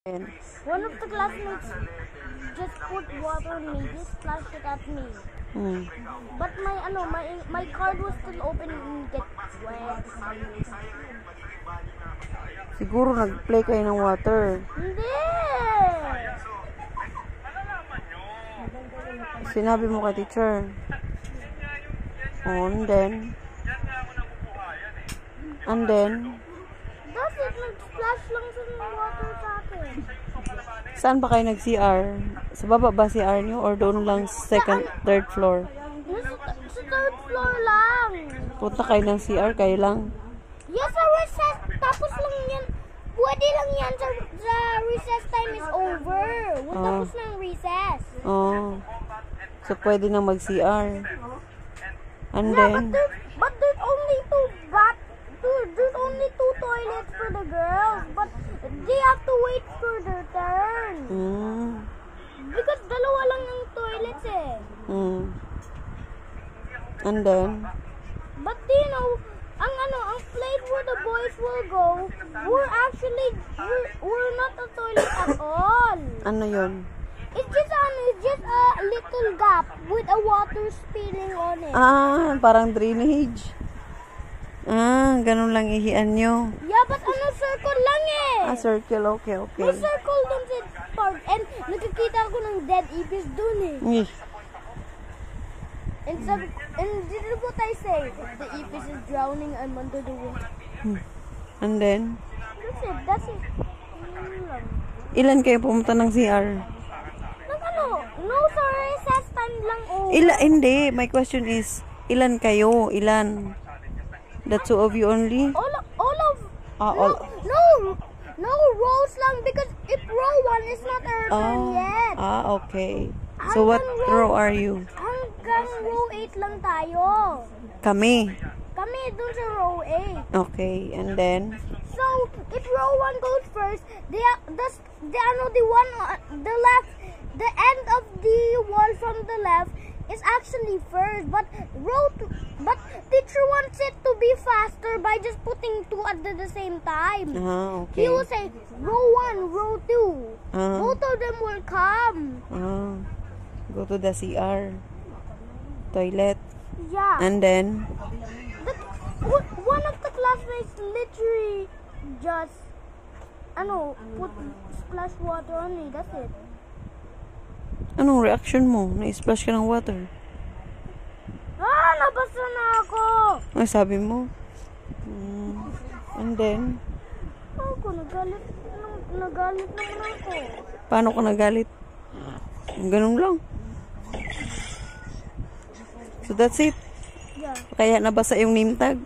One of the classmates just put water on me, just splashed it at me. But my card was still open and get wet. Siguro nag-play kayo ng water. Hindi! Sinabi mo kay teacher. And then That's it, nag-splash lang sa water sa akin. saan ba kayo nag-CR? Sa baba ba CR nyo or doon lang second, third floor? Sa third floor lang. Punta kayo ng CR, kayo lang. Yes, sa recess. Tapos lang yan. Pwede lang yan sa recess time is over. Tapos ng recess. Oh. So, pwede na mag-CR. And Yeah, then, but there's only there's only two toilets for the girls. But they have to wait for their turn. Because dalawa lang yung toilets eh. And then, But ang place where the boys will go, we're not a toilet at all. ano yun? It's just a little gap with a water spilling on it. Parang drainage. Ganun lang ihian nyo. Yeah, but circle lang eh. Circle, okay. May circle dun sa part. And nakikita ko ng dead ipis dun eh. And did what I say? The ipis is drowning. I'm under the water. And then, That's it. ilan kayo pumunta ng CR? No, sir, recess time lang over. Hindi. My question is, ilan kayo? Ilan? The two of you only? No rows lang because if row 1 is not our turn yet. Okay. So what row are you? Hanggang row 8 lang tayo. Kami Dun sa row 8. Okay, and then? So, if row 1 goes first, the one on the left, the end of the wall from the left is actually first, but teacher wants it to be faster by just putting 2 at the same time. Okay. He will say, row 1, row 2. Both of them will come. Go to the CR. Toilet. Yeah. And then? One of the classmates literally just, put splash water on me. That's it. Anong reaction mo? Na-splash ka ng water? Nabasa na ako! Ano sabi mo? And then? Nagalit naman ako. Paano ka nagalit? Ganun lang. So that's it. Yeah. Kaya nabasa yung name tag.